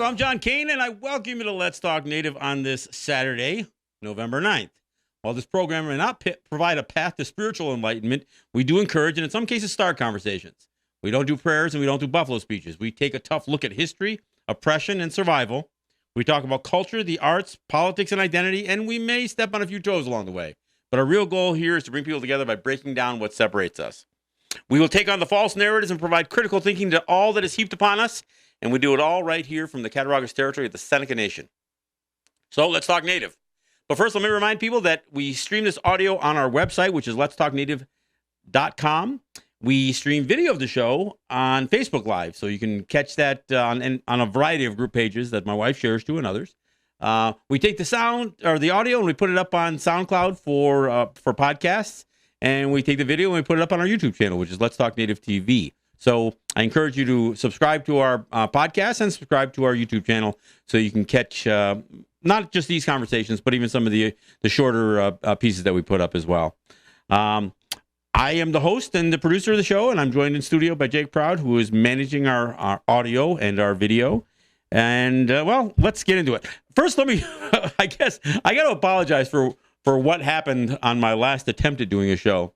I'm John Kane, and I welcome you to Let's Talk Native on this Saturday, November 9th. While this program may not provide a path to spiritual enlightenment, we do encourage and in some cases start conversations. We don't do prayers and we don't do buffalo speeches. We take a tough look at history, oppression, and survival. We talk about culture, the arts, politics, and identity, and we may step on a few toes along the way. But our real goal here is to bring people together by breaking down what separates us. We will take on the false narratives and provide critical thinking to all that is heaped upon us, and we do it all right here from the Cattaraugus territory of the Seneca Nation. So let's talk Native. But first, let me remind people that we stream this audio on our website, which is letstalknative.com. We stream video of the show on Facebook Live, so you can catch that on a variety of group pages that my wife shares to and others. We take the sound or the audio and we put it up on SoundCloud for podcasts, and we take the video and we put it up on our YouTube channel, which is Let's Talk Native TV. So I encourage you to subscribe to our podcast and subscribe to our YouTube channel so you can catch not just these conversations, but even some of the shorter pieces that we put up as well. I am the host and the producer of the show, and I'm joined in studio by Jake Proud, who is managing our audio and our video. And, well, let's get into it. First, let me, I guess, I got to apologize for what happened on my last attempt at doing a show.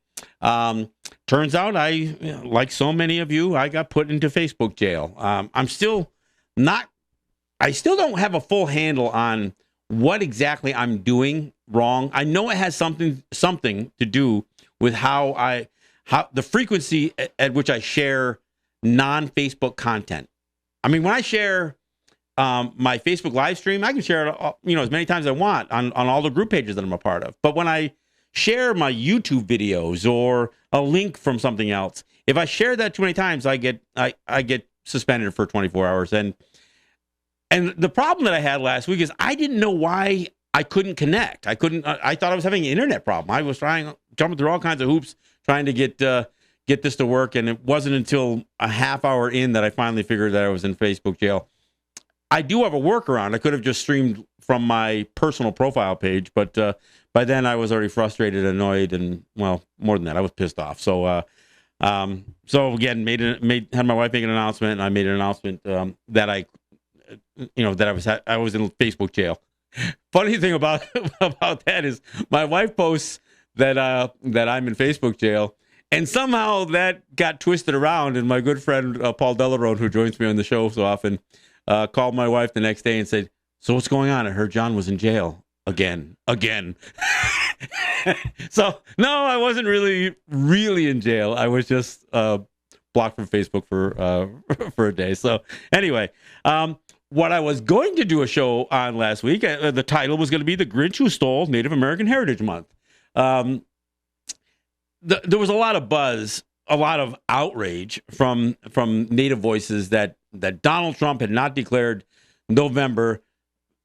Turns out like so many of you, I got put into Facebook jail. I still don't have a full handle on what exactly I'm doing wrong. I know it has something to do with how the frequency at which I share non-Facebook content. I mean, when I share my Facebook live stream, I can share it, as many times as I want on all the group pages that I'm a part of. But when I share my YouTube videos or a link from something else, if I share that too many times, I get suspended for 24 hours. And the problem that I had last week is I didn't know why I couldn't connect. I thought I was having an internet problem. I was jumping through all kinds of hoops trying to get this to work, and it wasn't until a half hour in that I finally figured that I was in Facebook jail. I do have a workaround. I could have just streamed from my personal profile page, but by then I was already frustrated, annoyed, and, well, more than that, I was pissed off. So again, had my wife make an announcement, and I made an announcement that I was in Facebook jail. Funny thing about that is my wife posts that I'm in Facebook jail, and somehow that got twisted around, and my good friend Paul Delarone, who joins me on the show so often, called my wife the next day and said, "So what's going on? I heard John was in jail again." So no, I wasn't really in jail. I was just blocked from Facebook for a day. So anyway, what I was going to do a show on last week, the title was going to be "The Grinch Who Stole Native American Heritage Month." There was a lot of buzz, a lot of outrage from Native voices that Donald Trump had not declared November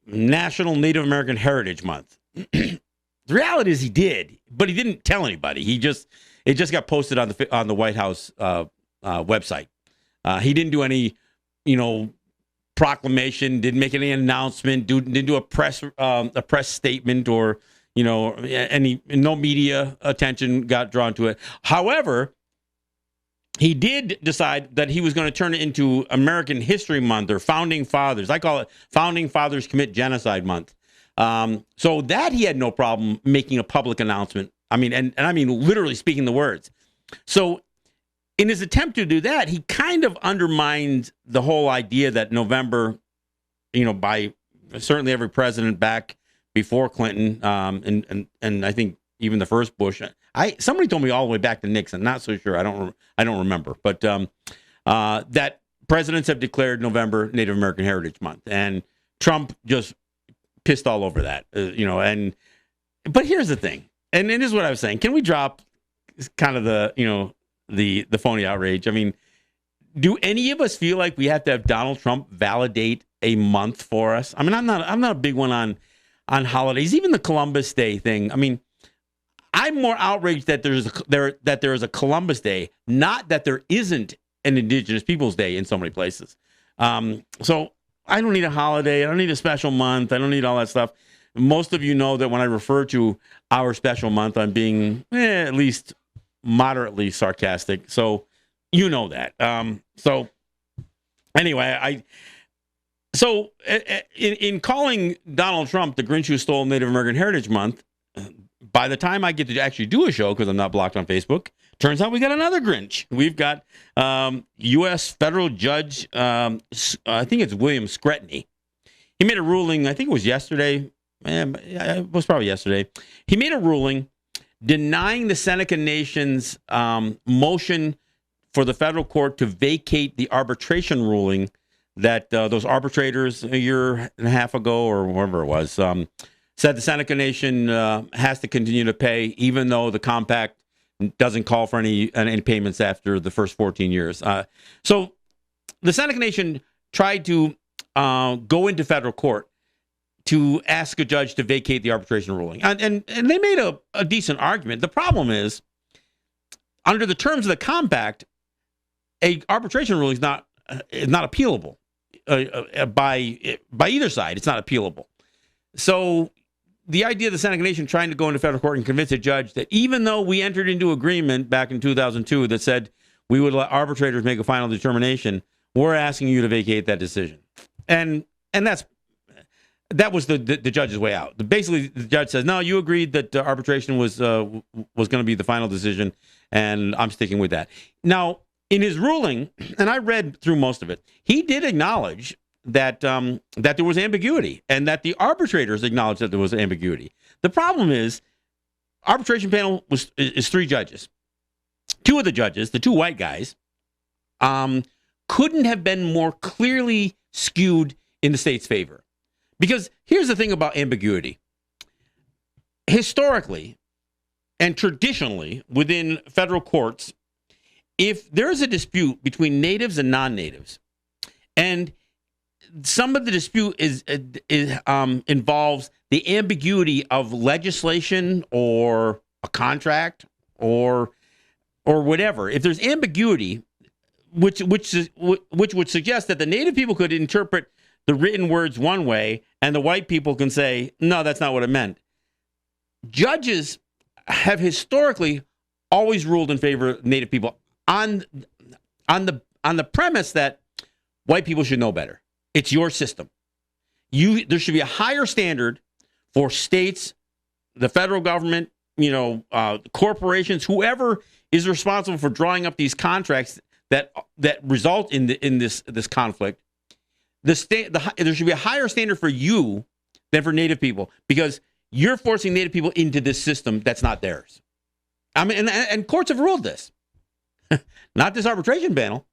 National Native American Heritage Month. The reality is he did, but he didn't tell anybody. It just got posted on the White House website. He didn't do any, proclamation, didn't make any announcement, didn't do a press statement, or no media attention got drawn to it. However, he did decide that he was going to turn it into American History Month, or Founding Fathers. I call it Founding Fathers Commit Genocide Month. So that he had no problem making a public announcement. I mean, and I mean literally speaking the words. So in his attempt to do that, he kind of undermined the whole idea that November, by certainly every president back before Clinton, and I think even the first Bush. Somebody told me all the way back to Nixon. Not so sure. I don't remember. But that presidents have declared November Native American Heritage Month, and Trump just pissed all over that. But here's the thing, and this is what I was saying. Can we drop kind of the phony outrage? I mean, do any of us feel like we have to have Donald Trump validate a month for us? I mean, I'm not a big one on holidays, even the Columbus Day thing. I mean, I'm more outraged that there is a Columbus Day, not that there isn't an Indigenous Peoples Day in so many places. So I don't need a holiday. I don't need a special month. I don't need all that stuff. Most of you know that when I refer to our special month, I'm being at least moderately sarcastic. So you know that. So anyway, So, in calling Donald Trump the Grinch who stole Native American Heritage Month, by the time I get to actually do a show, because I'm not blocked on Facebook, turns out we got another Grinch. We've got U.S. federal judge, I think it's William Cretin. He made a ruling, I think it was yesterday. It was probably yesterday. He made a ruling denying the Seneca Nation's motion for the federal court to vacate the arbitration ruling that those arbitrators a year and a half ago or whatever it was said the Seneca Nation has to continue to pay, even though the compact doesn't call for any payments after the first 14 years. So the Seneca Nation tried to go into federal court to ask a judge to vacate the arbitration ruling. And they made a decent argument. The problem is, under the terms of the compact, a arbitration ruling is not appealable by either side. It's not appealable. So the idea of the Seneca Nation trying to go into federal court and convince a judge that even though we entered into agreement back in 2002 that said we would let arbitrators make a final determination, we're asking you to vacate that decision. And that was the judge's way out. Basically, the judge says, no, you agreed that arbitration was going to be the final decision, and I'm sticking with that. Now, in his ruling, and I read through most of it, he did acknowledge that there was ambiguity, and that the arbitrators acknowledged that there was ambiguity. The problem is, arbitration panel is 3 judges. 2 of the judges, the 2 white guys, couldn't have been more clearly skewed in the state's favor. Because here's the thing about ambiguity. Historically and traditionally within federal courts, if there's a dispute between natives and non-natives, and some of the dispute involves the ambiguity of legislation or a contract or whatever, if there's ambiguity, which would suggest that the native people could interpret the written words one way, and the white people can say, no, that's not what it meant. Judges have historically always ruled in favor of native people on the premise that white people should know better. It's your system. There should be a higher standard for states, the federal government, corporations, whoever is responsible for drawing up these contracts that result in this conflict. There should be a higher standard for you than for native people, because you're forcing native people into this system that's not theirs. I mean, and courts have ruled this, not this arbitration panel,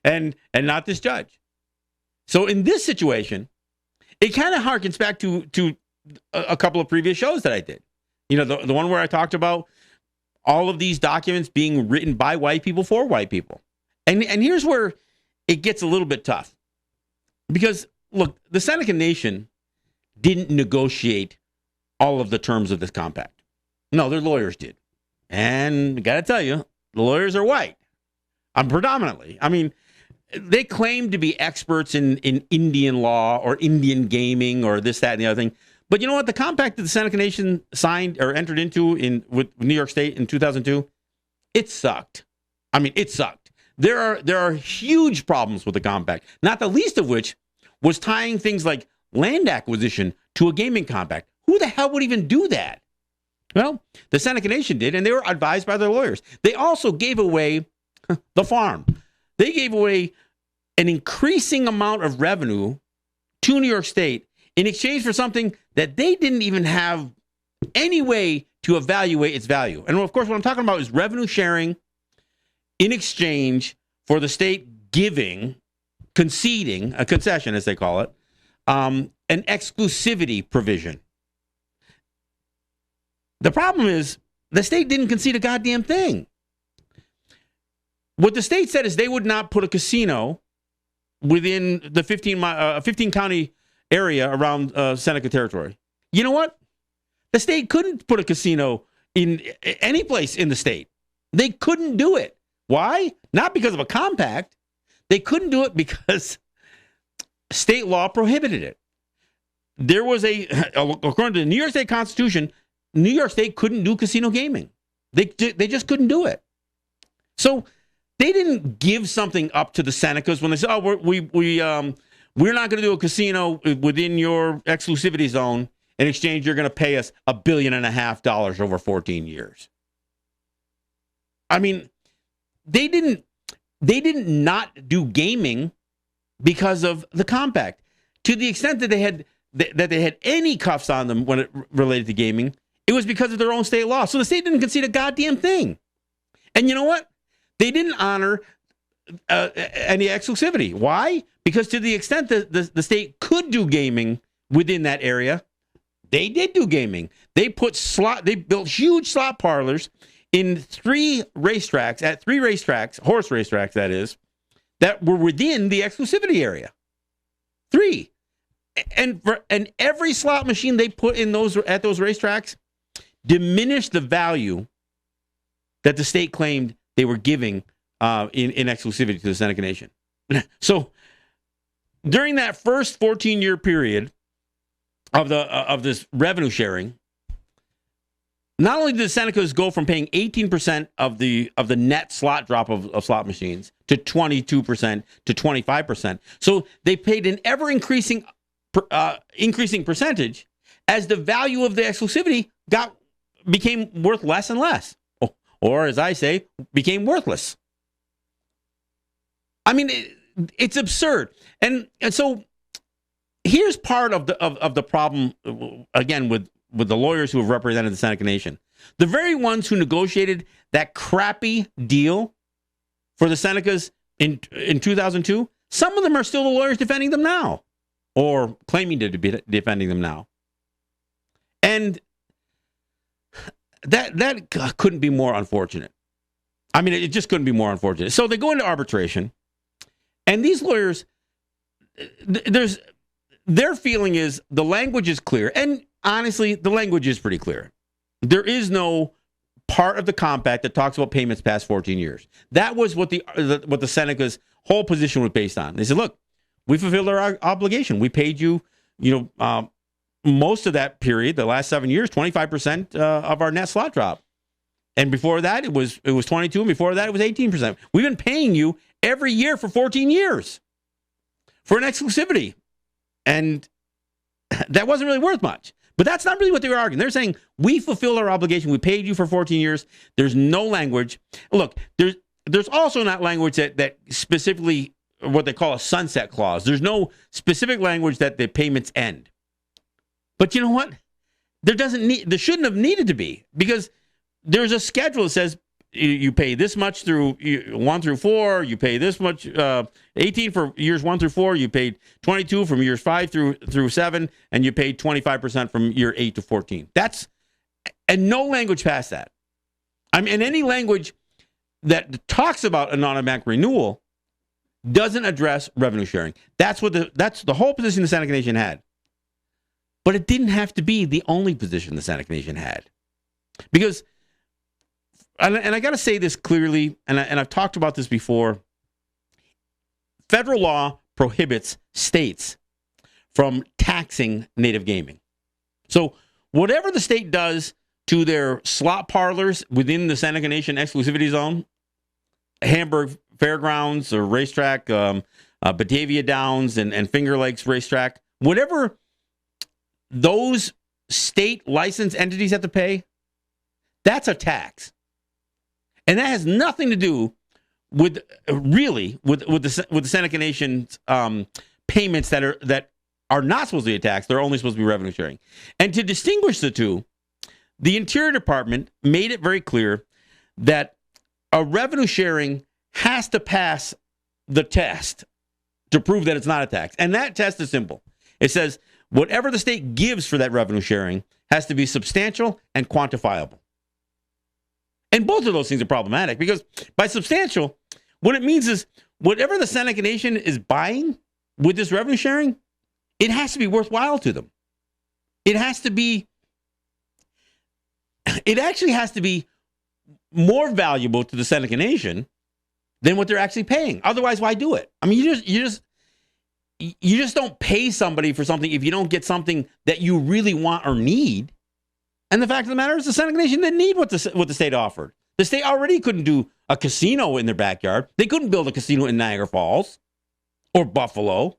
and not this judge. So in this situation, it kind of harkens back to a couple of previous shows that I did. The one where I talked about all of these documents being written by white people for white people. And here's where it gets a little bit tough. Because, look, the Seneca Nation didn't negotiate all of the terms of this compact. No, their lawyers did. And I got to tell you, the lawyers are white. Predominantly. I mean, they claim to be experts in Indian law or Indian gaming or this, that, and the other thing. But you know what? The compact that the Seneca Nation signed or entered into with New York State in 2002, it sucked. I mean, it sucked. There are huge problems with the compact, not the least of which was tying things like land acquisition to a gaming compact. Who the hell would even do that? Well, the Seneca Nation did, and they were advised by their lawyers. They also gave away the farm. They gave away an increasing amount of revenue to New York State in exchange for something that they didn't even have any way to evaluate its value. And of course, what I'm talking about is revenue sharing in exchange for the state conceding, a concession as they call it, an exclusivity provision. The problem is the state didn't concede a goddamn thing. What the state said is they would not put a casino within the 15 county area around Seneca territory. You know what? The state couldn't put a casino in any place in the state. They couldn't do it. Why? Not because of a compact. They couldn't do it because state law prohibited it. There was according to the New York State Constitution, New York State couldn't do casino gaming. They just couldn't do it. So they didn't give something up to the Senecas when they said, "Oh, we're not going to do a casino within your exclusivity zone. In exchange, you're going to pay us $1.5 billion over 14 years. I mean, they didn't not do gaming because of the compact. To the extent that they had any cuffs on them when it related to gaming, it was because of their own state law. So the state didn't concede a goddamn thing. And you know what? They didn't honor any exclusivity. Why? Because to the extent that the state could do gaming within that area, they did do gaming. They built huge slot parlors in 3 racetracks, horse racetracks, that is, that were within the exclusivity area. 3. And every slot machine they put in at those racetracks diminished the value that the state claimed they were giving in exclusivity to the Seneca Nation. So during that first 14-year period of this revenue sharing, not only did the Senecas go from paying 18% of the net slot drop of slot machines to 22% to 25%, so they paid an ever increasing percentage as the value of the exclusivity became worth less and less, or as I say, became worthless. I mean, it's absurd, and so here's part of the problem again with the lawyers who have represented the Seneca Nation. The very ones who negotiated that crappy deal for the Senecas in 2002, some of them are still the lawyers defending them now, or claiming to be defending them now. And that couldn't be more unfortunate. I mean, it just couldn't be more unfortunate. So they go into arbitration, and these lawyers, their feeling is the language is clear. And honestly, the language is pretty clear. There is no part of the compact that talks about payments past 14 years. That was what the Senecas' whole position was based on. They said, look, we fulfilled our obligation. We paid you, most of that period, the last 7 years, 25% of our net slot drop. And before that, it was 22, and before that, it was 18%. We've been paying you every year for 14 years for an exclusivity. And that wasn't really worth much. But that's not really what they were arguing. They're saying, we fulfilled our obligation. We paid you for 14 years. There's no language. Look, there's also not language that specifically what they call a sunset clause. There's no specific language that the payments end. But you know what? There shouldn't have needed to be, because there's a schedule that says you pay this much through 1 through 4. You pay this much, 18 for years 1 through 4. You paid 22 from years 5 through 7, and you paid 25% from year 8 to 14. And no language past that. I mean, any language that talks about an automatic renewal doesn't address revenue sharing. That's the whole position the Seneca Nation had. But it didn't have to be the only position the Seneca Nation had, because. And I got to say this clearly, and I've talked about this before. Federal law prohibits states from taxing native gaming. So whatever the state does to their slot parlors within the Seneca Nation exclusivity zone, Hamburg Fairgrounds or racetrack, Batavia Downs and Finger Lakes racetrack, whatever those state licensed entities have to pay, that's a tax. And that has nothing to do with the Seneca Nation's payments that are not supposed to be a tax. They're only supposed to be revenue sharing. And to distinguish the two, the Interior Department made it very clear that a revenue sharing has to pass the test to prove that it's not a tax. And that test is simple. It says whatever the state gives for that revenue sharing has to be substantial and quantifiable. And both of those things are problematic, because by substantial, what it means is whatever the Seneca Nation is buying with this revenue sharing, it has to be worthwhile to them. It actually has to be more valuable to the Seneca Nation than what they're actually paying. Otherwise, why do it? I mean, you just don't pay somebody for something if you don't get something that you really want or need. And the fact of the matter is the Seneca Nation didn't need what the state offered. The state already couldn't do a casino in their backyard. They couldn't build a casino in Niagara Falls or Buffalo.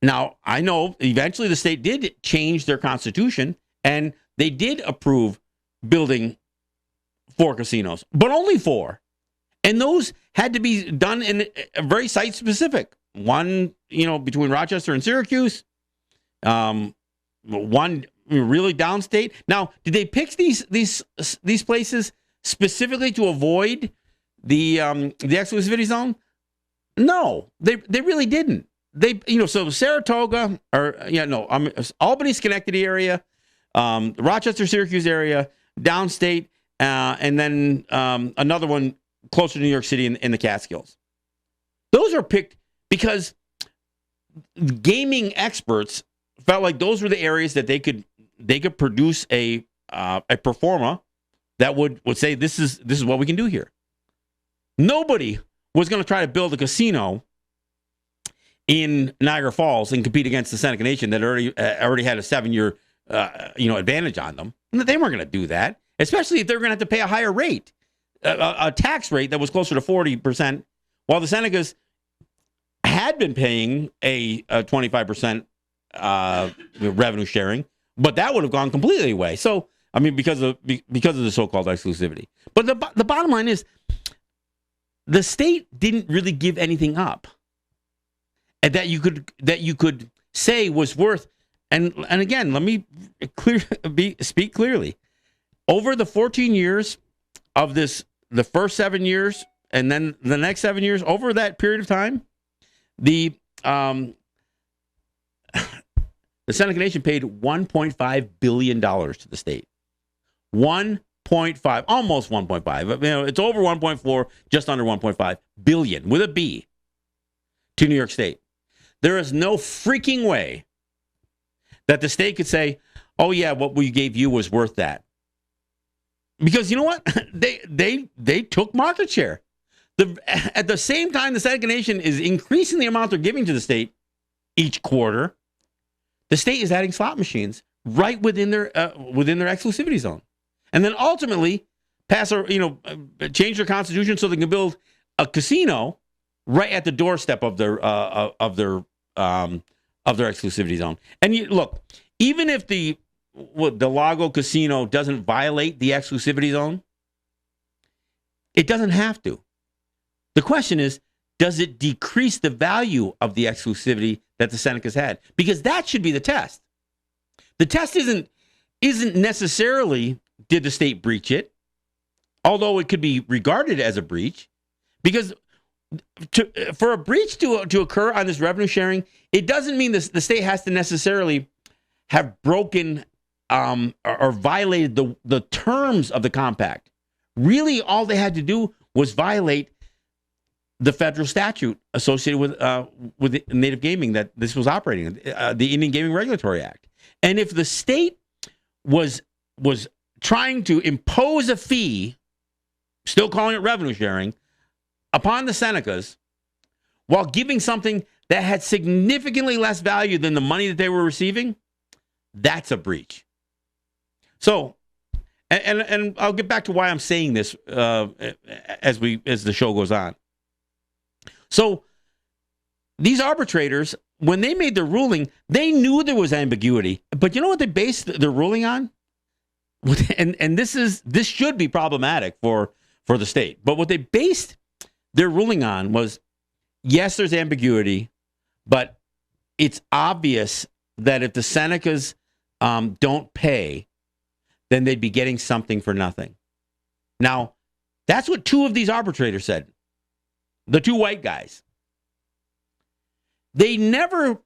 Now, I know eventually the state did change their constitution, and they did approve building 4 casinos, but only 4. And those had to be done in a very site specific. One, between Rochester and Syracuse. One really downstate. Now, did they pick these places specifically to avoid the exclusivity zone? No, they really didn't. So Saratoga Albany, Schenectady area, Rochester, Syracuse area, downstate, and then another one closer to New York City in the Catskills. Those are picked because gaming experts felt like those were the areas that they could produce a performa that would say this is what we can do here. Nobody was going to try to build a casino in Niagara Falls and compete against the Seneca Nation that already had a 7-year advantage on them. And they weren't going to do that, especially if they're going to have to pay a higher rate, a tax rate that was closer to 40%, while the Senecas had been paying a 25% revenue sharing, but that would have gone completely away. So, because of the so-called exclusivity. But the bottom line is, the state didn't really give anything up, and that you could say was worth. And again, let me speak clearly. Over the 14 years of this, the first 7 years, and then the next 7 years, over that period of time, the Seneca Nation paid $1.5 billion to the state. 1.5, almost 1.5. It's over 1.4, just under 1.5 billion with a B to New York State. There is no freaking way that the state could say, "Oh yeah, what we gave you was worth that," because you know what? They took market share. At the same time, the Seneca Nation is increasing the amount they're giving to the state each quarter. The state is adding slot machines right within their exclusivity zone, and then ultimately change their constitution so they can build a casino right at the doorstep of their exclusivity zone. And look, even if the Lago Casino doesn't violate the exclusivity zone, it doesn't have to. The question is, does it decrease the value of the exclusivity that the Senecas had? Because that should be the test. The test isn't necessarily did the state breach it, although it could be regarded as a breach, because for a breach to occur on this revenue sharing, it doesn't mean the state has to necessarily have broken or violated the terms of the compact. Really, all they had to do was violate the federal statute associated with native gaming that this was operating, the Indian Gaming Regulatory Act. And if the state was trying to impose a fee, still calling it revenue sharing, upon the Senecas, while giving something that had significantly less value than the money that they were receiving, that's a breach. So, and I'll get back to why I'm saying this as the show goes on. So, these arbitrators, when they made their ruling, they knew there was ambiguity. But you know what they based their ruling on? And this should be problematic for the state. But what they based their ruling on was, yes, there's ambiguity, but it's obvious that if the Senecas don't pay, then they'd be getting something for nothing. Now, that's what 2 of these arbitrators said. The 2 white guys. They never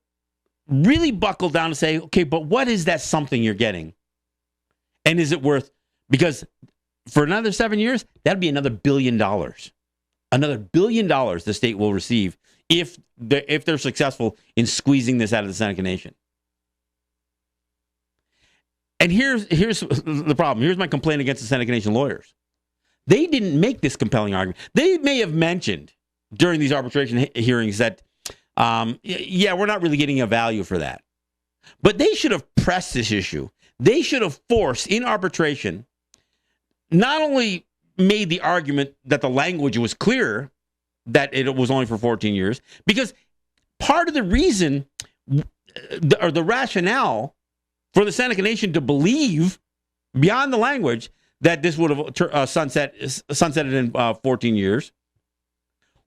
really buckled down to say, okay, but what is that something you're getting? And is it worth, because for another 7 years, that'd be another $1 billion. Another $1 billion the state will receive if they're successful in squeezing this out of the Seneca Nation. And here's the problem. Here's my complaint against the Seneca Nation lawyers. They didn't make this compelling argument. They may have mentioned during these arbitration hearings that, we're not really getting a value for that. But they should have pressed this issue. They should have forced in arbitration, not only made the argument that the language was clear, that it was only for 14 years, because part of the reason the rationale for the Seneca Nation to believe beyond the language that this would have sunsetted in 14 years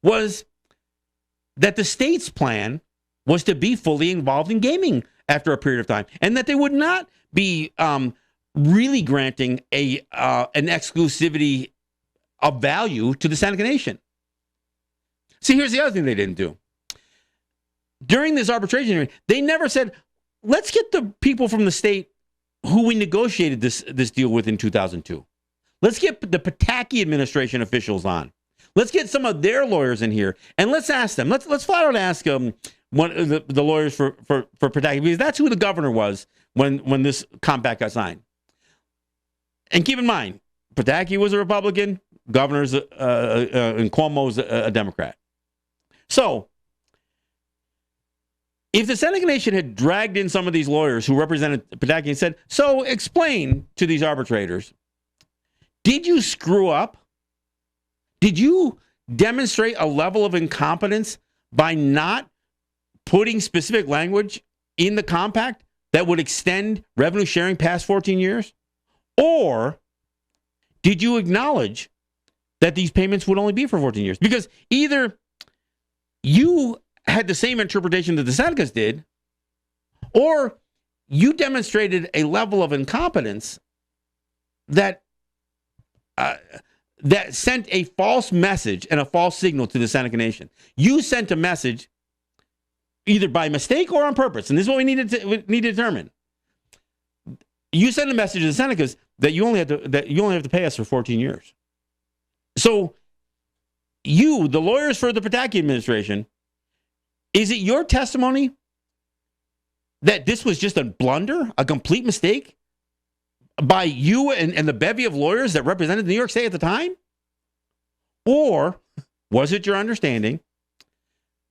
was that the state's plan was to be fully involved in gaming after a period of time, and that they would not be really granting an exclusivity of value to the Seneca Nation. See, here's the other thing they didn't do. During this arbitration hearing, they never said, let's get the people from the state who we negotiated this deal with in 2002. Let's get the Pataki administration officials on. Let's get some of their lawyers in here, and let's ask them. Let's flat out ask one of the lawyers for Pataki, because that's who the governor was when this compact got signed. And keep in mind, Pataki was a Republican, governor's and Cuomo's a Democrat. So, if the Seneca Nation had dragged in some of these lawyers who represented Pataki and said, so explain to these arbitrators, did you screw up? Did you demonstrate a level of incompetence by not putting specific language in the compact that would extend revenue sharing past 14 years? Or did you acknowledge that these payments would only be for 14 years? Because either you had the same interpretation that the Senecas did, or you demonstrated a level of incompetence that that sent a false message and a false signal to the Seneca Nation. You sent a message either by mistake or on purpose, and this is what we need to determine. You sent a message to the Senecas that you only have to pay us for 14 years. So you, the lawyers for the Pataki administration, is it your testimony that this was just a blunder, a complete mistake by you and the bevy of lawyers that represented New York State at the time? Or was it your understanding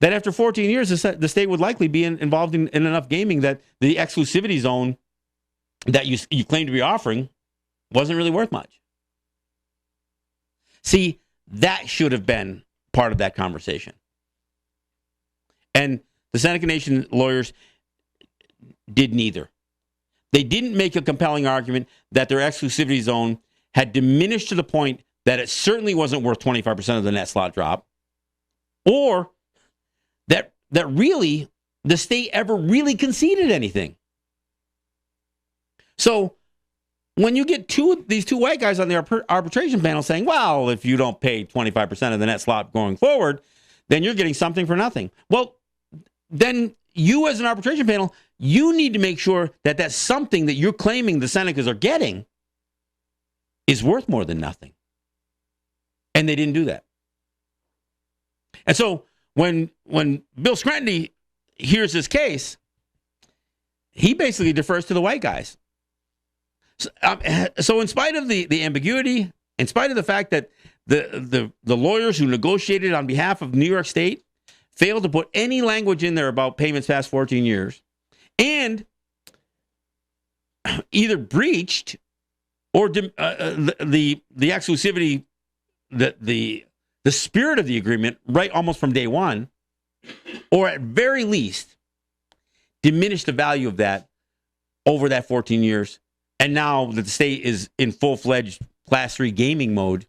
that after 14 years, the state would likely be involved in enough gaming that the exclusivity zone that you claim to be offering wasn't really worth much? See, that should have been part of that conversation. And the Seneca Nation lawyers did neither. They didn't make a compelling argument that their exclusivity zone had diminished to the point that it certainly wasn't worth 25% of the net slot drop, or that really the state ever really conceded anything. So when you get these two white guys on the arbitration panel saying, well, if you don't pay 25% of the net slot going forward, then you're getting something for nothing. Well, then you as an arbitration panel, you need to make sure that that something that you're claiming the Senecas are getting is worth more than nothing. And they didn't do that. And so when Bill Scranton hears this case, he basically defers to the white guys. So in spite of the ambiguity, in spite of the fact that the lawyers who negotiated on behalf of New York State failed to put any language in there about payments past 14 years, and either breached or the exclusivity, the spirit of the agreement right almost from day one, or at very least diminished the value of that over that 14 years. And now that the state is in full-fledged Class 3 gaming mode,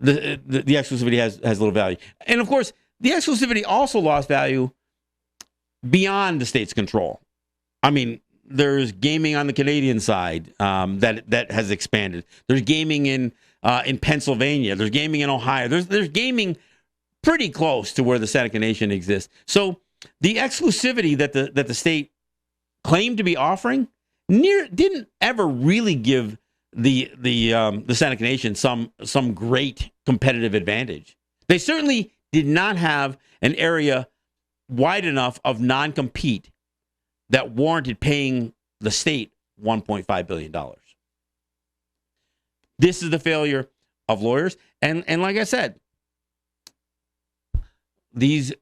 the exclusivity has little value. And, of course, the exclusivity also lost value beyond the state's control. I mean, there's gaming on the Canadian side that has expanded. There's gaming in Pennsylvania. There's gaming in Ohio. There's gaming pretty close to where the Seneca Nation exists. So the exclusivity that the state claimed to be offering didn't ever really give the Seneca Nation some great competitive advantage. They certainly did not have an area wide enough of non-compete that warranted paying the state $1.5 billion. This is the failure of lawyers. And like I said, these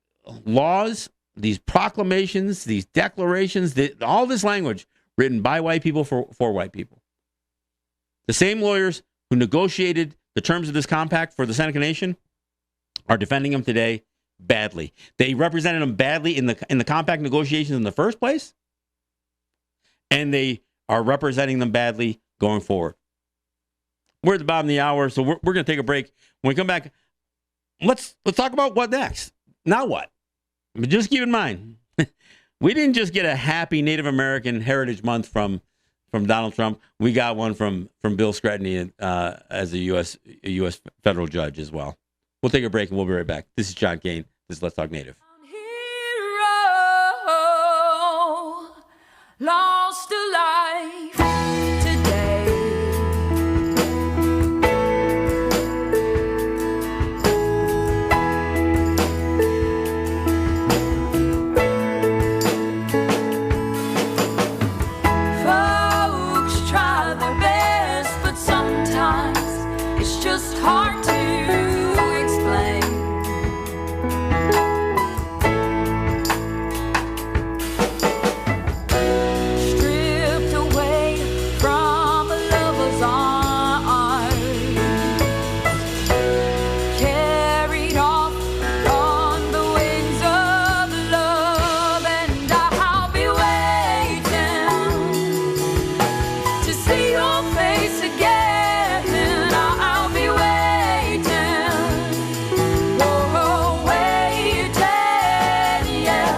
laws, these proclamations, these declarations, all this language written by white people for white people. The same lawyers who negotiated the terms of this compact for the Seneca Nation are defending them today badly. They represented them badly in the compact negotiations in the first place, and they are representing them badly going forward. We're at the bottom of the hour, so we're going to take a break. When we come back, let's talk about what next. Now what? But just keep in mind, we didn't just get a happy Native American Heritage Month from Donald Trump. We got one from Bill Cretin as a U.S. federal judge as well. We'll take a break and we'll be right back. This is John Kane. This is Let's Talk Native. Hero, lost alive today. Folks try their best, but sometimes it's just hard to explain. Stripped away from a lover's arms, carried off on the wings of love, and I'll be waiting to see your face again. I'll be waiting, oh, waiting, yeah.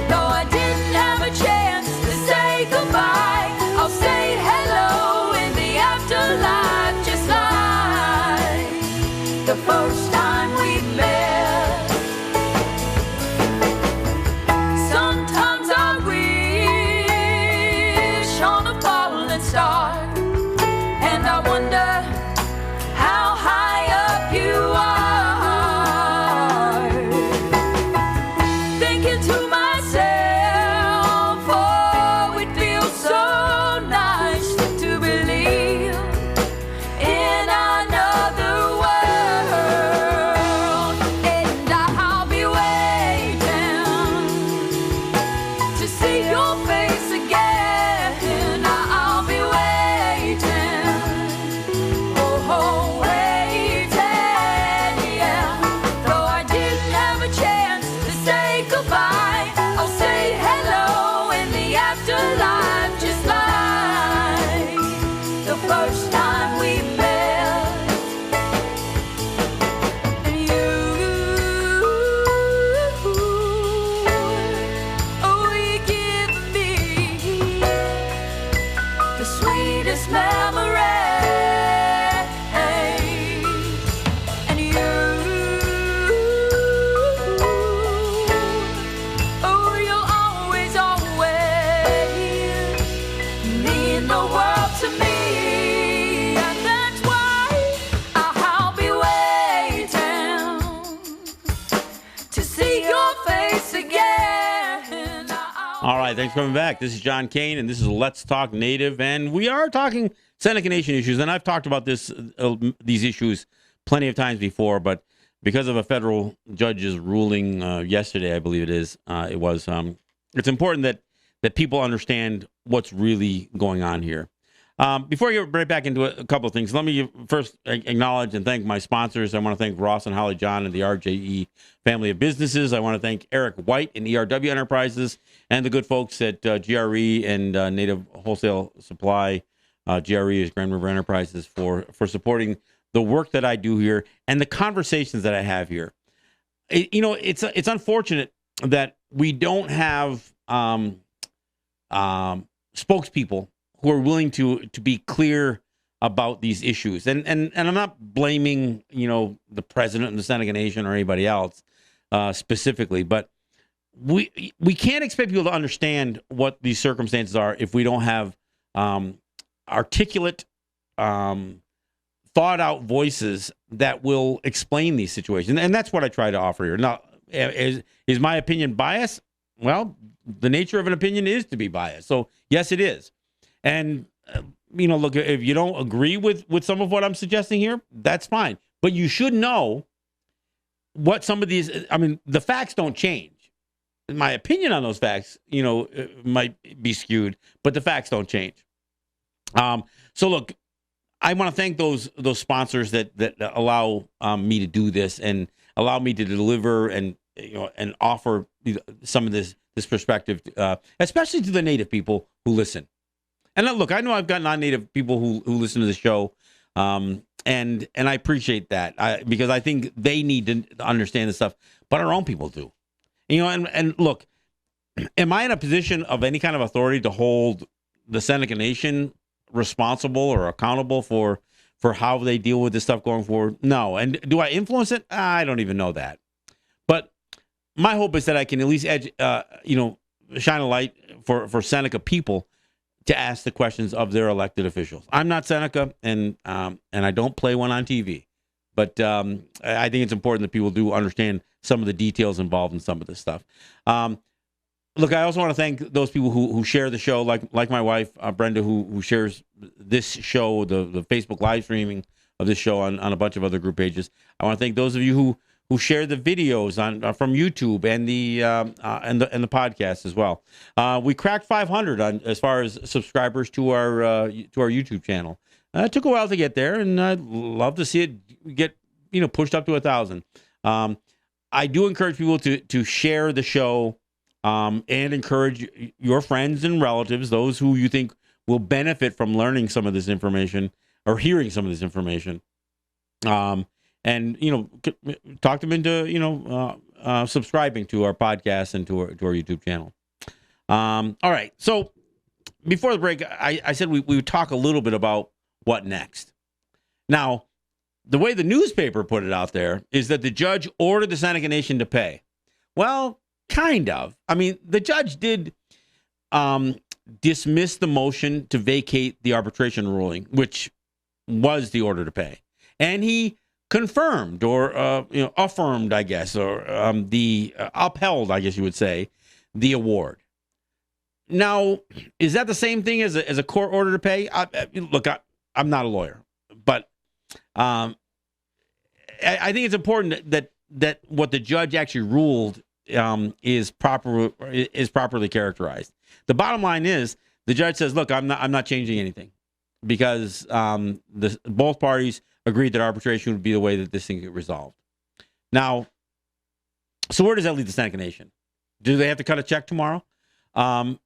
Though I didn't have a chance to say goodbye, I'll say hello in the afterlife, just like the first time we met. Sometimes I wish on a falling star, and I wonder how high up you are. Thinking to myself, oh, it feels so nice to believe in another world, and I'll be waiting to see your face again. I'll be waiting, oh, waiting, yeah. Though I didn't have a chance to say goodbye, I'll say hello in the afterlife, just like the first time we met. And you, oh, you give me the sweetest memory. And you, oh, you'll always, always mean the world to me. And that's why I'll be waiting to see your face again. All right, thanks for coming back. This is John Kane, and this is Let's Talk Native, and we are talking Seneca Nation issues, and I've talked about these issues plenty of times before, but because of a federal judge's ruling yesterday, I believe it's important that people understand what's really going on here. Before I get right back into a couple of things, let me first acknowledge and thank my sponsors. I want to thank Ross and Holly John and the RJE family of businesses. I want to thank Eric White and ERW Enterprises and the good folks at GRE and Native Wholesale Supply. GRE is Grand River Enterprises for supporting the work that I do here and the conversations that I have here. It's unfortunate that we don't have spokespeople who are willing to be clear about these issues. And I'm not blaming, the president and the Seneca Nation or anybody else specifically, but we can't expect people to understand what these circumstances are if we don't have articulate, thought out voices that will explain these situations. And that's what I try to offer here. Now, is my opinion biased? Well, the nature of an opinion is to be biased. So yes, it is. And, look, if you don't agree with some of what I'm suggesting here, that's fine. But you should know what some of these, the facts don't change. My opinion on those facts, might be skewed, but the facts don't change. So look, I want to thank those sponsors that allow me to do this and allow me to deliver and and offer some of this perspective, especially to the Native people who listen. And look, I know I've got non-Native people who listen to the show, and I appreciate that because I think they need to understand this stuff, but our own people do. And look, am I in a position of any kind of authority to hold the Seneca Nation responsible or accountable for how they deal with this stuff going forward? No. And do I influence it? I don't even know that. But my hope is that I can at least shine a light for Seneca people to ask the questions of their elected officials. I'm not Seneca, and I don't play one on TV, but I think it's important that people do understand some of the details involved in some of this stuff. Look, I also want to thank those people who share the show, like my wife, Brenda, who shares this show, the Facebook live streaming of this show on a bunch of other group pages. I want to thank those of you who share the videos from YouTube and the podcast as well. We cracked 500 as far as subscribers to our YouTube channel. It took a while to get there, and I'd love to see it get pushed up to 1,000. I do encourage people to share the show. And encourage your friends and relatives, those who you think will benefit from learning some of this information or hearing some of this information. And talk them into subscribing to our podcast and to our YouTube channel. All right. So before the break, I said we would talk a little bit about what next. Now, the way the newspaper put it out there is that the judge ordered the Seneca Nation to pay. Well, kind of. I mean, the judge did dismiss the motion to vacate the arbitration ruling, which was the order to pay. And he confirmed or affirmed, I guess, or upheld, I guess you would say, the award. Now, is that the same thing as a court order to pay? Look, I'm not a lawyer, but I think it's important that what the judge actually ruled is properly characterized. The bottom line is the judge says, "Look, I'm not changing anything because both parties agreed that arbitration would be the way that this thing get resolved." Now, so where does that leave the Seneca Nation? Do they have to cut a check tomorrow? I'm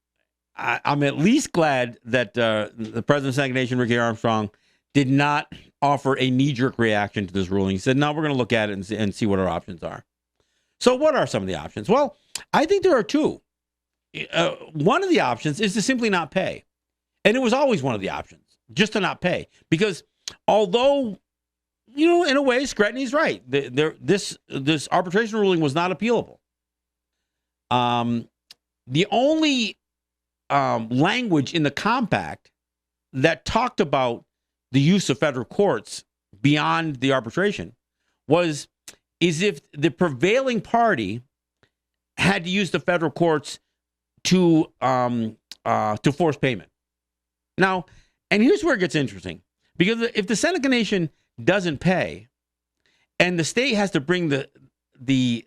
at least glad that the president of Seneca Nation, Ricky Armstrong, did not offer a knee-jerk reaction to this ruling. He said, "No, we're going to look at it and see what our options are." So what are some of the options? Well, I think there are two. One of the options is to simply not pay. And it was always one of the options, just to not pay. Because although, in a way, Scrutiny's right. This arbitration ruling was not appealable. The only language in the compact that talked about the use of federal courts beyond the arbitration is if the prevailing party had to use the federal courts to force payment. Now, and here's where it gets interesting, because if the Seneca Nation doesn't pay, and the state has to bring the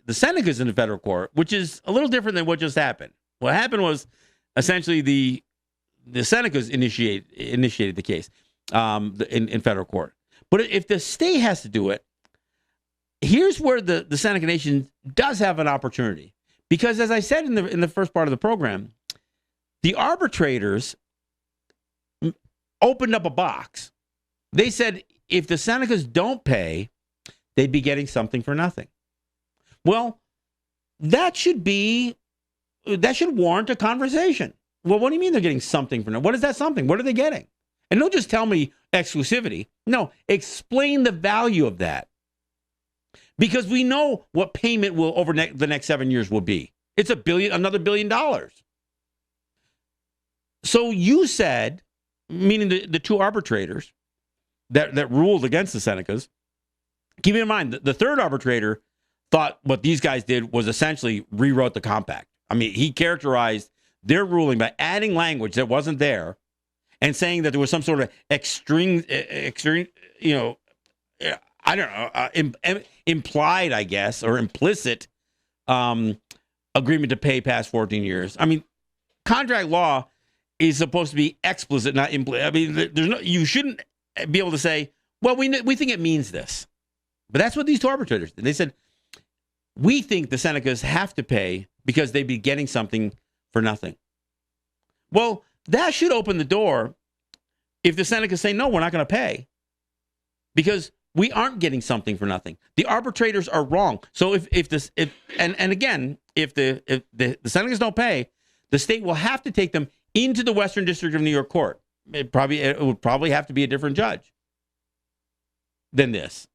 Senecas into federal court, which is a little different than what just happened. What happened was essentially the Senecas initiated the case in federal court. But if the state has to do it, here's where the Seneca Nation does have an opportunity. Because as I said in the first part of the program, the arbitrators opened up a box. They said if the Senecas don't pay, they'd be getting something for nothing. Well, that should warrant a conversation. Well, what do you mean they're getting something for nothing? What is that something? What are they getting? And don't just tell me exclusivity. No, explain the value of that. Because we know what payment will over the next 7 years will be. It's another $1 billion. So you said, meaning the two arbitrators that ruled against the Senecas, keep in mind, the third arbitrator thought what these guys did was essentially rewrote the compact. I mean, he characterized their ruling by adding language that wasn't there and saying that there was some sort of extreme, I don't know, implied, I guess, or implicit agreement to pay past 14 years. I mean, contract law is supposed to be explicit, not implicit. I mean, you shouldn't be able to say, well, we think it means this. But that's what these two arbitrators did. They said, we think the Senecas have to pay because they'd be getting something for nothing. Well, that should open the door if the Senecas say, no, we're not going to pay because we aren't getting something for nothing. The arbitrators are wrong. So if the Senecas don't pay, the state will have to take them into the Western District of New York Court. It would probably have to be a different judge than this.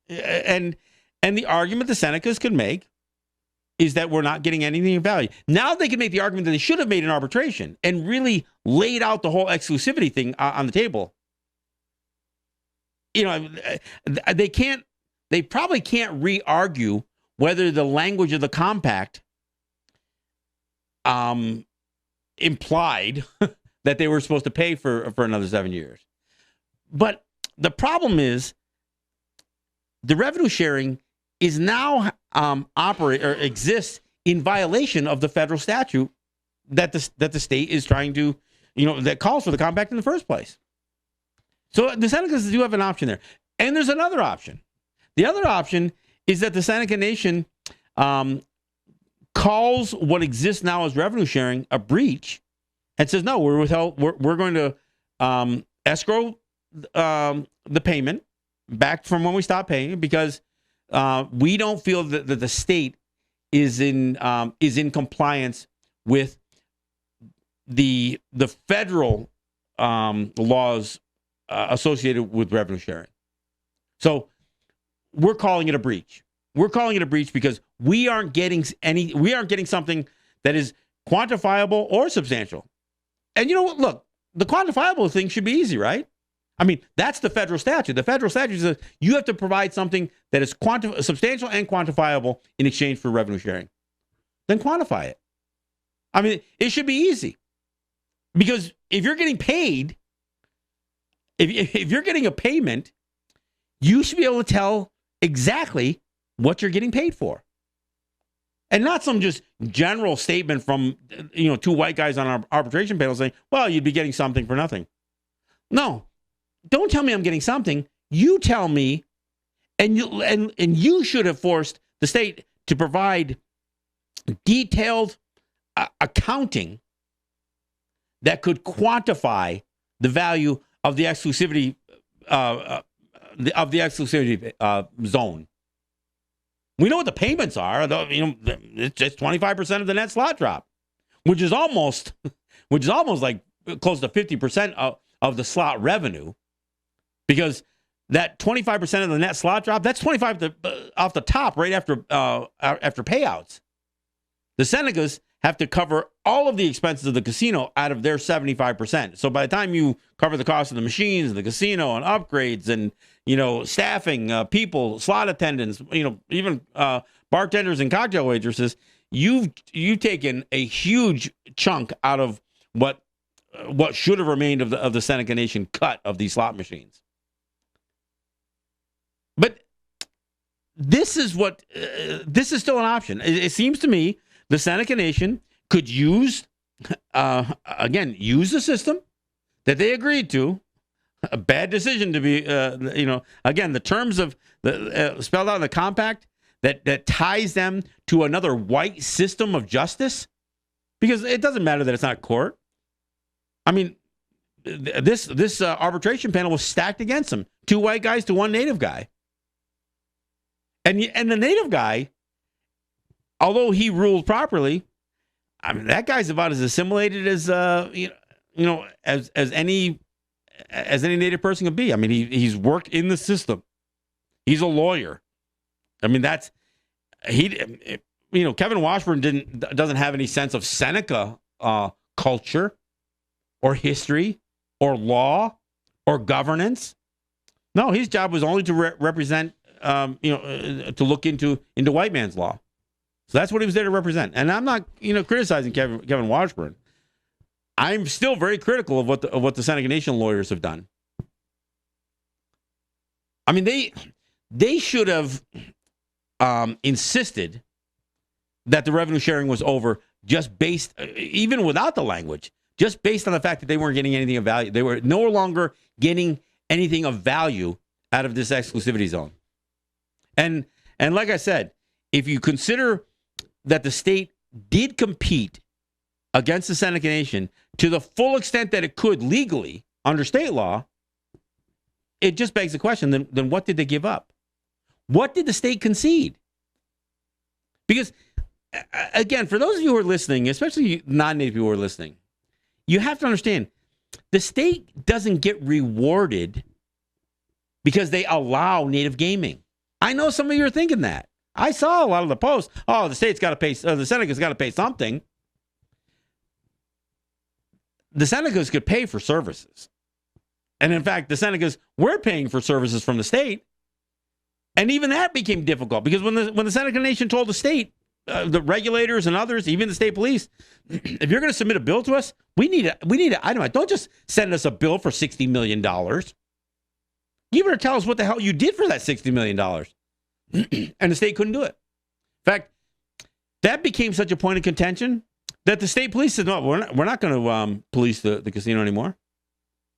And the argument the Senecas could make is that we're not getting anything of value. Now they can make the argument that they should have made an arbitration and really laid out the whole exclusivity thing on the table. You know, they probably can't re-argue whether the language of the compact implied that they were supposed to pay for another 7 years. But the problem is the revenue sharing is now exists in violation of the federal statute that the state is trying to, that calls for the compact in the first place. So the Senecas do have an option there. And there's another option. The other option is that the Seneca Nation calls what exists now as revenue sharing a breach and says, no, we're going to escrow the payment back from when we stopped paying because we don't feel that the state is in compliance with the federal laws associated with revenue sharing. So we're calling it a breach. We're calling it a breach because we aren't getting something that is quantifiable or substantial. And you know what? Look, the quantifiable thing should be easy, right? I mean, that's the federal statute. The federal statute says you have to provide something that is substantial and quantifiable in exchange for revenue sharing. Then quantify it. I mean, it should be easy. Because if you're getting paid, if you're getting a payment, you should be able to tell exactly what you're getting paid for. And not some just general statement from, two white guys on our arbitration panel saying, well, you'd be getting something for nothing. No. Don't tell me I'm getting something. You tell me, and you should have forced the state to provide detailed accounting that could quantify the value of the exclusivity zone. We know what the payments are. It's just 25% of the net slot drop, which is almost like close to 50% of the slot revenue. Because that 25% of the net slot drop, that's 25 off the top right after payouts. The Senecas have to cover all of the expenses of the casino out of their 75%. So by the time you cover the cost of the machines, the casino, and upgrades, and staffing, people, slot attendants, even bartenders and cocktail waitresses, you've taken a huge chunk out of what should have remained of the Seneca Nation cut of these slot machines. But this is still an option. It seems to me the Seneca Nation could use the system that they agreed to. A bad decision to be, again, the terms of spelled out in the compact that ties them to another white system of justice, because it doesn't matter that it's not court. I mean, this arbitration panel was stacked against them. 2 white guys to 1 native guy. And the native guy, although he ruled properly, I mean, that guy's about as assimilated as as any native person could be. I mean, he's worked in the system. He's a lawyer. I mean, Kevin Washburn doesn't have any sense of Seneca culture or history or law or governance. No, his job was only to represent. To look into white man's law. So that's what he was there to represent. And I'm not, criticizing Kevin Washburn. I'm still very critical of what the Seneca Nation lawyers have done. I mean, they should have insisted that the revenue sharing was over, just based, even without the language, just based on the fact that they weren't getting anything of value. They were no longer getting anything of value out of this exclusivity zone. And like I said, if you consider that the state did compete against the Seneca Nation to the full extent that it could legally under state law, it just begs the question, then what did they give up? What did the state concede? Because, again, for those of you who are listening, especially non-native people who are listening, you have to understand, the state doesn't get rewarded because they allow native gaming. I know some of you are thinking that. I saw a lot of the posts. Oh, the state's got to pay, the Senecas got to pay something. The Senecas could pay for services. And in fact, the Senecas were paying for services from the state. And even that became difficult because when the Seneca Nation told the state, the regulators and others, even the state police, if you're going to submit a bill to us, we need an item. Don't just send us a bill for $60 million. You better tell us what the hell you did for that $60 million. And the state couldn't do it. In fact, that became such a point of contention that the state police said, no, we're not going to police the casino anymore.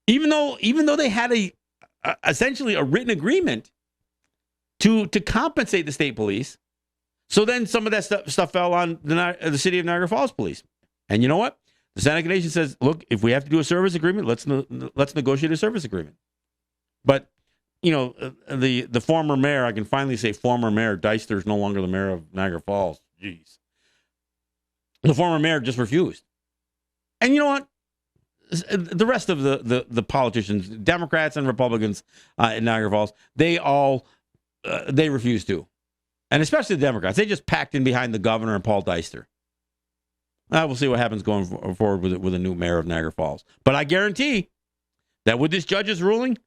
Even though they had essentially a written agreement to compensate the state police. So then some of that stuff fell on the city of Niagara Falls police. And you know what? The Seneca Nation says, look, if we have to do a service agreement, let's negotiate a service agreement. But, you know, the former mayor, I can finally say former mayor, Deister is no longer the mayor of Niagara Falls. Jeez. The former mayor just refused. And you know what? The rest of the politicians, Democrats and Republicans in Niagara Falls, they refuse to. And especially the Democrats. They just packed in behind the governor and Paul Deister. We'll see what happens going forward with a new mayor of Niagara Falls. But I guarantee that with this judge's ruling,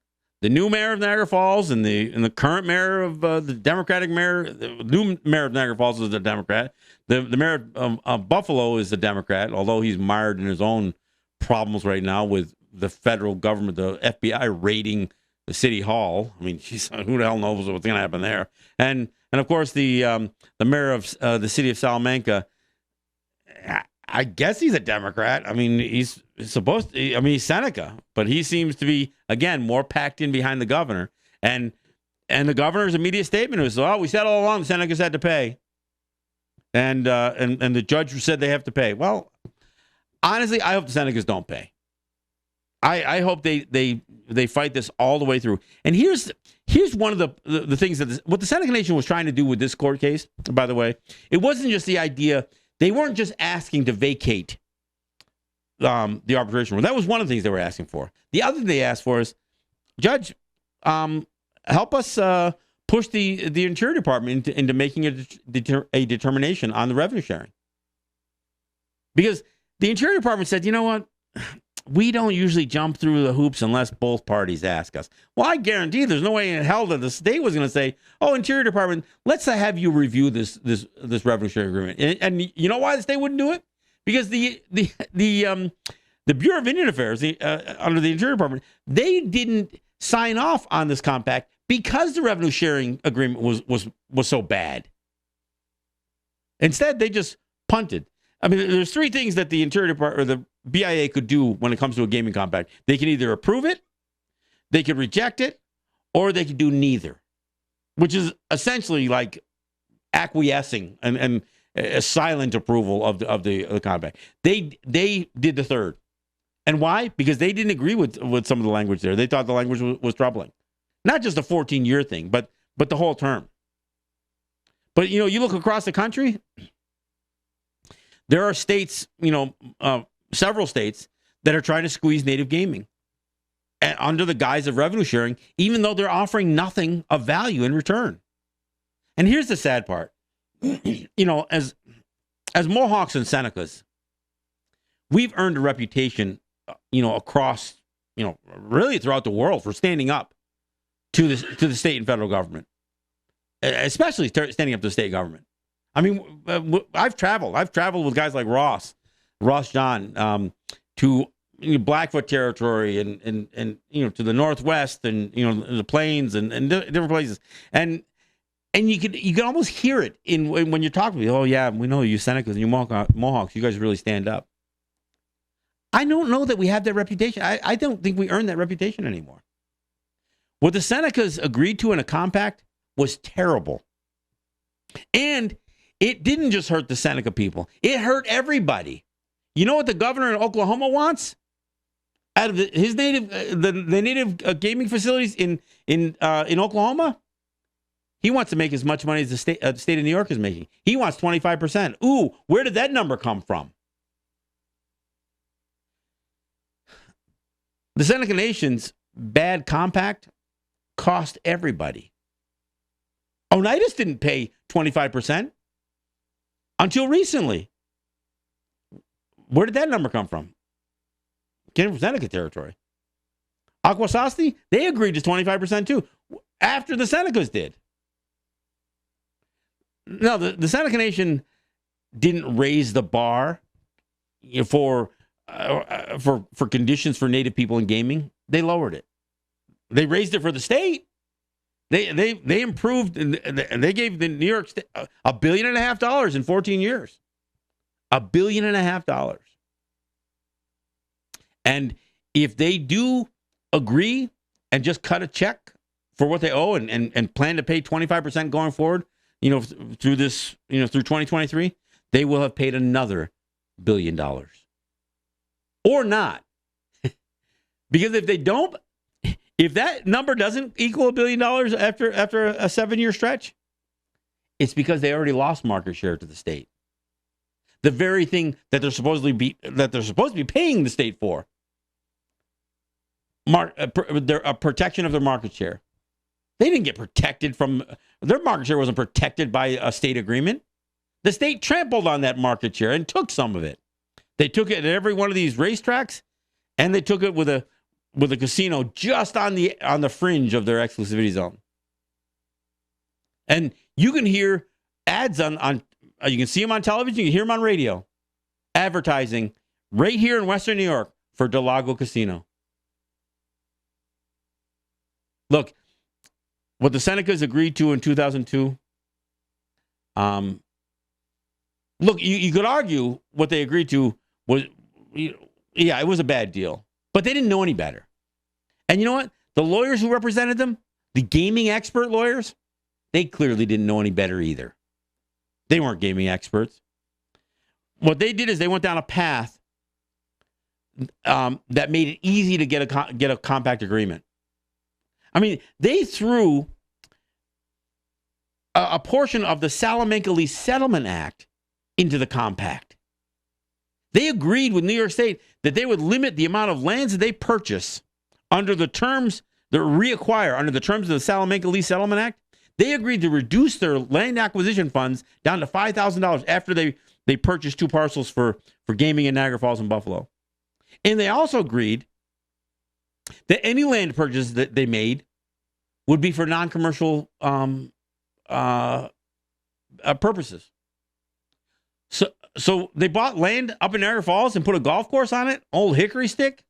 the new mayor of Niagara Falls and the current mayor of the Democratic mayor, the new mayor of Niagara Falls is a Democrat. The mayor of Buffalo is a Democrat, although he's mired in his own problems right now with the federal government, the FBI raiding the city hall. I mean, who the hell knows what's going to happen there? And of course, the mayor of the city of Salamanca, I guess he's a Democrat. I mean, he's supposed to, I mean, he's Seneca, but he seems to be, again, more packed in behind the governor. And the governor's immediate statement was, we said all along the Senecas had to pay. And the judge said they have to pay. Well, honestly, I hope the Senecas don't pay. I hope they fight this all the way through. And here's one of the things that what the Seneca Nation was trying to do with this court case, by the way. It wasn't just the idea. They weren't just asking to vacate the arbitration rule. That was one of the things they were asking for. The other thing they asked for is, Judge, help us push the Interior Department into making a determination on the revenue sharing. Because the Interior Department said, you know what? We don't usually jump through the hoops unless both parties ask us. Well, I guarantee there's no way in hell that the state was going to say, Interior Department, let's have you review this revenue sharing agreement. And you know why the state wouldn't do it? Because the Bureau of Indian Affairs, under the Interior Department, they didn't sign off on this compact because the revenue sharing agreement was so bad. Instead, they just punted. I mean, there's three things that the Interior Department or the BIA could do when it comes to a gaming compact. They can either approve it, they could reject it, or they could do neither, which is essentially like acquiescing and a silent approval of the compact. They did the third. And why? Because they didn't agree with some of the language there. They thought the language was troubling. Not just a 14-year thing, but the whole term. But, you look across the country, there are states, several states that are trying to squeeze native gaming under the guise of revenue sharing, even though they're offering nothing of value in return. And here's the sad part. As Mohawks and Senecas, we've earned a reputation, across, really throughout the world for standing up to the state and federal government, especially standing up to the state government. I mean, I've traveled with guys like Ross John, to Blackfoot territory and to the Northwest and the Plains and different places, and you could almost hear it when you're talking to me. Oh yeah, we know you Senecas and you Mohawks. You guys really stand up. I don't know that we have that reputation. I don't think we earn that reputation anymore. What the Senecas agreed to in a compact was terrible. And it didn't just hurt the Seneca people. It hurt everybody. You know what the governor in Oklahoma wants? Out of his native, the native gaming facilities in Oklahoma? He wants to make as much money as the state of New York is making. He wants 25%. Ooh, where did that number come from? The Seneca Nation's bad compact cost everybody. Oneida didn't pay 25% until recently. Where did that number come from? Came from Seneca territory. Akwesasne, they agreed to 25% too, after the Senecas did. No, the Seneca Nation didn't raise the bar for conditions for Native people in gaming. They lowered it. They raised it for the state. They improved, and they gave the New York State $1.5 billion in 14 years. $1.5 billion. And if they do agree and just cut a check for what they owe and plan to pay 25% going forward, through this, through 2023, they will have paid another $1 billion. Or not. Because if they don't, if that number doesn't equal $1 billion after a 7-year stretch, it's because they already lost market share to the state. The very thing that they're supposed to be paying the state for. A protection of their market share. They didn't get protected from, their market share wasn't protected by a state agreement. The state trampled on that market share and took some of it. They took it at every one of these racetracks, and they took it with a casino just on the fringe of their exclusivity zone. And you can hear ads on you can see them on television, you can hear them on radio, advertising right here in Western New York for Del Lago Casino. Look, what the Senecas agreed to in 2002, look, you could argue what they agreed to was, it was a bad deal. But they didn't know any better. And you know what? The lawyers who represented them, the gaming expert lawyers, they clearly didn't know any better either. They weren't gaming experts. What they did is they went down a path that made it easy to get a compact agreement. I mean, they threw a portion of the Seneca Settlement Act into the compact. They agreed with New York State that they would limit the amount of lands that they purchase under the terms that reacquire under the terms of the Seneca Settlement Act. They agreed to reduce their land acquisition funds down to $5,000 after they purchased 2 parcels for gaming in Niagara Falls and Buffalo. And they also agreed that any land purchase that they made would be for non-commercial purposes. So they bought land up in Niagara Falls and put a golf course on it, old hickory stick.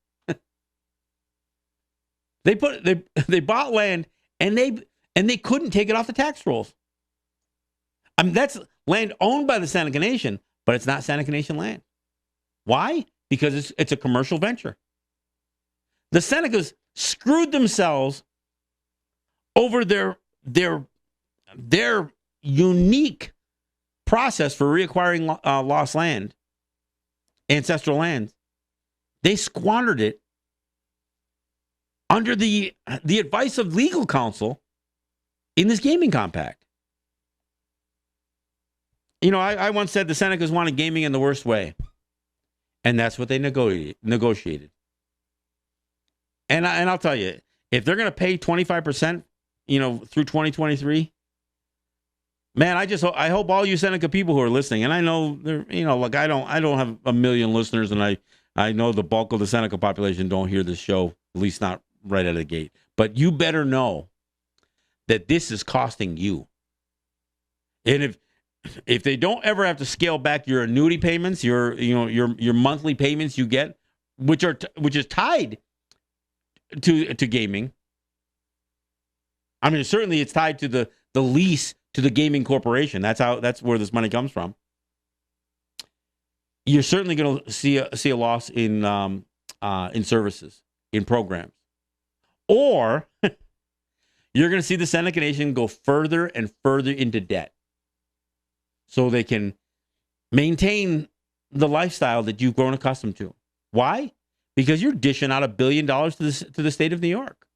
They bought land and they couldn't take it off the tax rolls. I mean, that's land owned by the Seneca Nation, but it's not Seneca Nation land. Why? Because it's a commercial venture. The Senecas screwed themselves over their unique process for reacquiring lost land, ancestral land. They squandered it under the advice of legal counsel in this gaming compact. I once said the Senecas wanted gaming in the worst way, and that's what they negotiated. And I'll tell you, if they're going to pay 25%, through 2023. Man, I hope all you Seneca people who are listening, and I know I don't have a million listeners, and I know the bulk of the Seneca population don't hear this show, at least not right out of the gate. But you better know that this is costing you. And if they don't ever have to scale back your annuity payments, your monthly payments you get, which is tied to gaming. I mean, certainly it's tied to the lease to the gaming corporation. That's where this money comes from. You're certainly going to see a loss in services, in programs, or you're going to see the Seneca Nation go further and further into debt. so they can maintain the lifestyle that you've grown accustomed to. Why? Because you're dishing out $1 billion to the state of New York.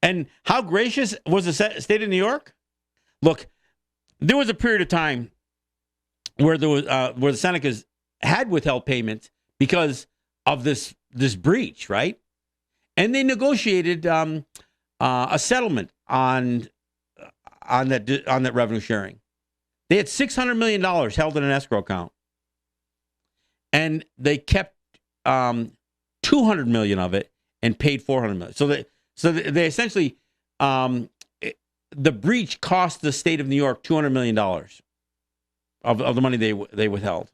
And how gracious was the state of New York? Look, there was a period of time where the Senecas had withheld payments because of this breach, right? And they negotiated a settlement on that revenue sharing. They had $600 million held in an escrow account, and they kept $200 million of it and paid $400 million. So they essentially the breach cost the state of New York $200 million of the money they withheld.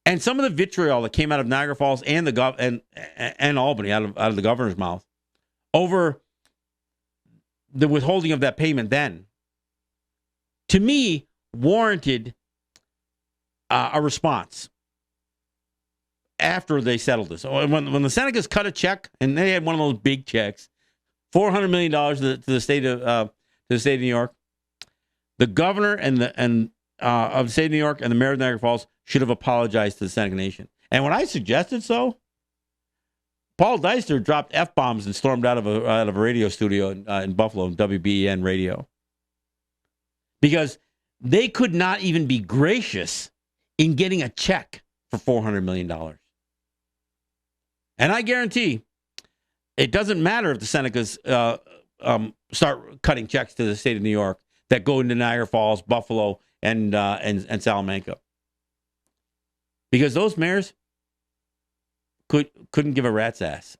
And some of the vitriol that came out of Niagara Falls and and Albany out of the governor's mouth over the withholding of that payment then, to me, warranted a response after they settled this. When the Senecas cut a check, and they had one of those big checks, $400 million to the state of New York, the governor of the state of New York and the mayor of Niagara Falls should have apologized to the Seneca Nation. And when I suggested so, Paul Deister dropped F-bombs and stormed out of a radio studio in Buffalo, WBEN radio. Because they could not even be gracious in getting a check for $400 million. And I guarantee it doesn't matter if the Senecas start cutting checks to the state of New York that go into Niagara Falls, Buffalo, and Salamanca. Because those mayors couldn't give a rat's ass.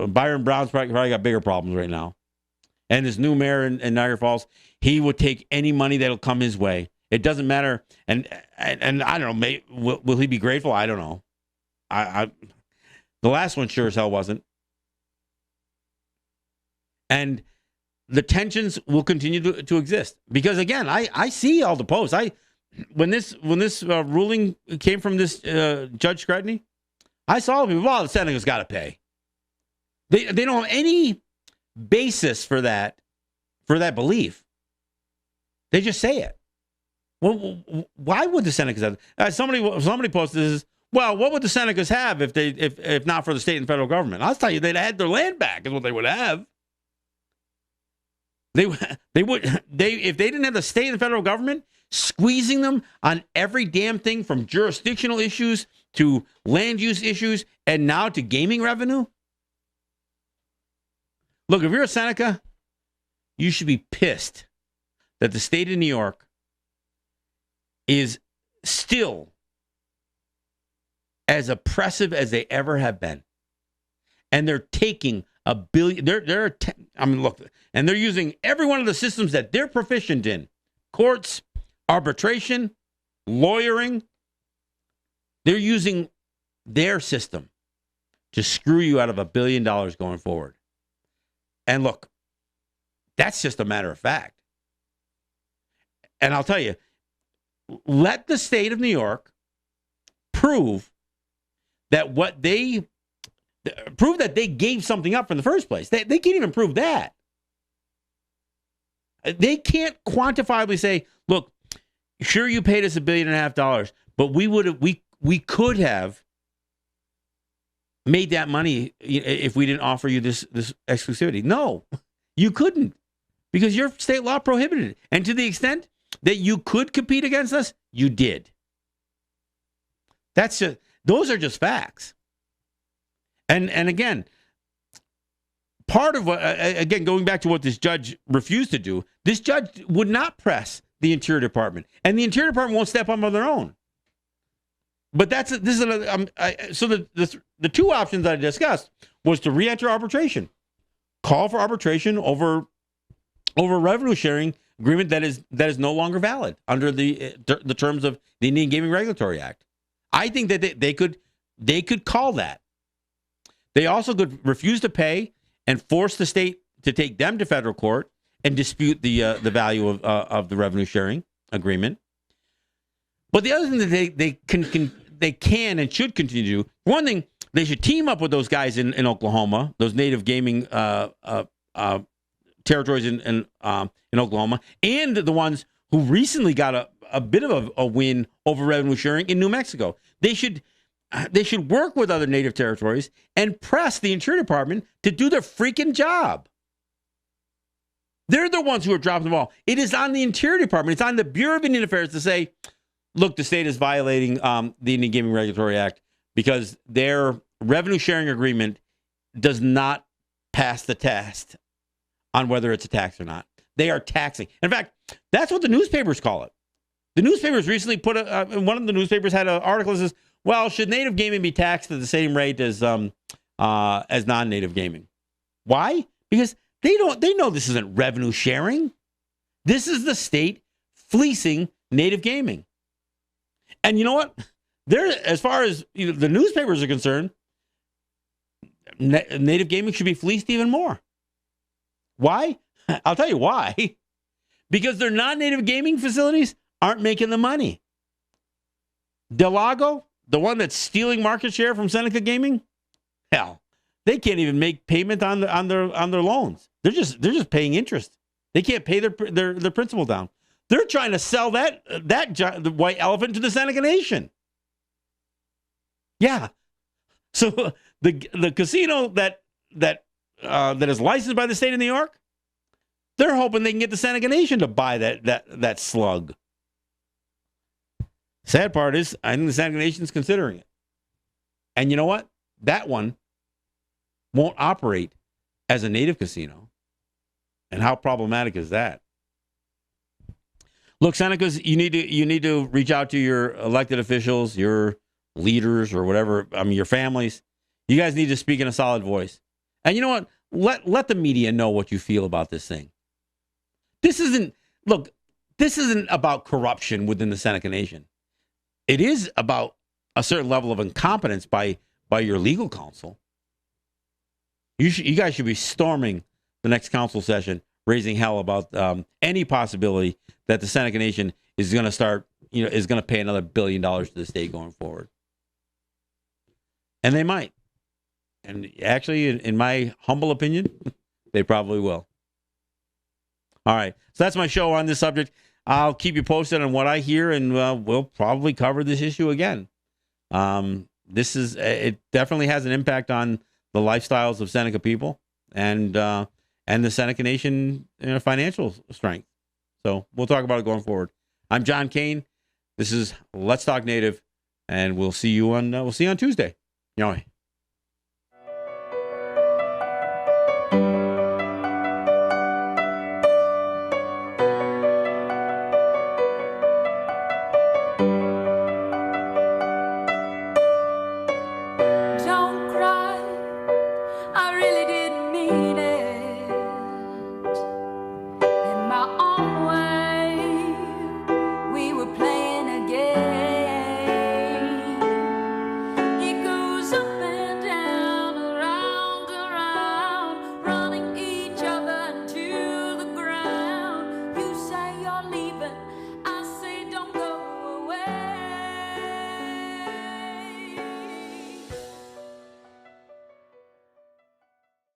Byron Brown's probably got bigger problems right now. And this new mayor in Niagara Falls, he would take any money that'll come his way. It doesn't matter. And I don't know, will he be grateful? I don't know. The last one sure as hell wasn't. And the tensions will continue to exist. Because, again, I see all the posts. When this ruling came from this Judge Cretin, I saw people, well, the Senecas got to pay. They don't have any basis for that belief. They just say it. Well, why would the Senecas have? Somebody posted this. Well, what would the Senecas have if not for the state and federal government? I'll tell you, they'd had their land back. Is what they would have. They would if they didn't have the state and federal government squeezing them on every damn thing from jurisdictional issues to land use issues and now to gaming revenue. Look, if you're a Seneca, you should be pissed that the state of New York is still as oppressive as they ever have been. And they're taking $1 billion. Look, and they're using every one of the systems that they're proficient in. Courts, arbitration, lawyering. They're using their system to screw you out of $1 billion going forward. And look, that's just a matter of fact. And I'll tell you, let the state of New York prove that they gave something up in the first place. They can't even prove that. They can't quantifiably say, look, sure, you paid us $1.5 billion, but we could have made that money if we didn't offer you this exclusivity. No, you couldn't, because your state law prohibited it. And to the extent that you could compete against us, you did. Those are just facts. And again, part of what, again, going back to what this judge refused to do, this judge would not press the Interior Department, and the Interior Department won't step up on their own. But so the two options I discussed was to re-enter arbitration, call for arbitration over revenue sharing agreement that is no longer valid under the terms of the Indian Gaming Regulatory Act. I think that they could call that. They also could refuse to pay and force the state to take them to federal court and dispute the value of the revenue sharing agreement. But the other thing that they can and should continue to do, one thing, they should team up with those guys in Oklahoma, those native gaming territories in Oklahoma, and the ones who recently got a bit of a win over revenue sharing in New Mexico. They should work with other native territories and press the Interior Department to do their freaking job. They're the ones who are dropping the ball. It is on the Interior Department. It's on the Bureau of Indian Affairs to say, look, the state is violating the Indian Gaming Regulatory Act because their revenue sharing agreement does not pass the test on whether it's a tax or not. They are taxing. In fact, that's what the newspapers call it. The newspapers recently put one of the newspapers had an article that says, well, should native gaming be taxed at the same rate as non-native gaming? Why? Because they know this isn't revenue sharing. This is the state fleecing native gaming. And you know what? As far as the newspapers are concerned, native gaming should be fleeced even more. Why? I'll tell you why. Because their non-native gaming facilities aren't making the money. Del Lago, the one that's stealing market share from Seneca Gaming, hell, they can't even make payment on their loans. They're just paying interest. They can't pay their principal down. They're trying to sell the white elephant to the Seneca Nation. Yeah. So the casino that is licensed by the state of New York, they're hoping they can get the Seneca Nation to buy that slug. Sad part is, I think the Seneca Nation's considering it. And you know what? That one won't operate as a native casino. And how problematic is that? Look, Senecas, you need to reach out to your elected officials, your leaders, or whatever. I mean, your families. You guys need to speak in a solid voice. And you know what? Let the media know what you feel about this thing. This isn't about corruption within the Seneca Nation. It is about a certain level of incompetence by your legal counsel. You guys should be storming the next council session, raising hell about any possibility that the Seneca Nation is going to pay another $1 billion to the state going forward. And they might. And actually, in my humble opinion, they probably will. All right. So that's my show on this subject. I'll keep you posted on what I hear, and we'll probably cover this issue again. It definitely has an impact on the lifestyles of Seneca people and the Seneca Nation financial strength. So we'll talk about it going forward. I'm John Kane. This is Let's Talk Native, and we'll see you on Tuesday. Yoy.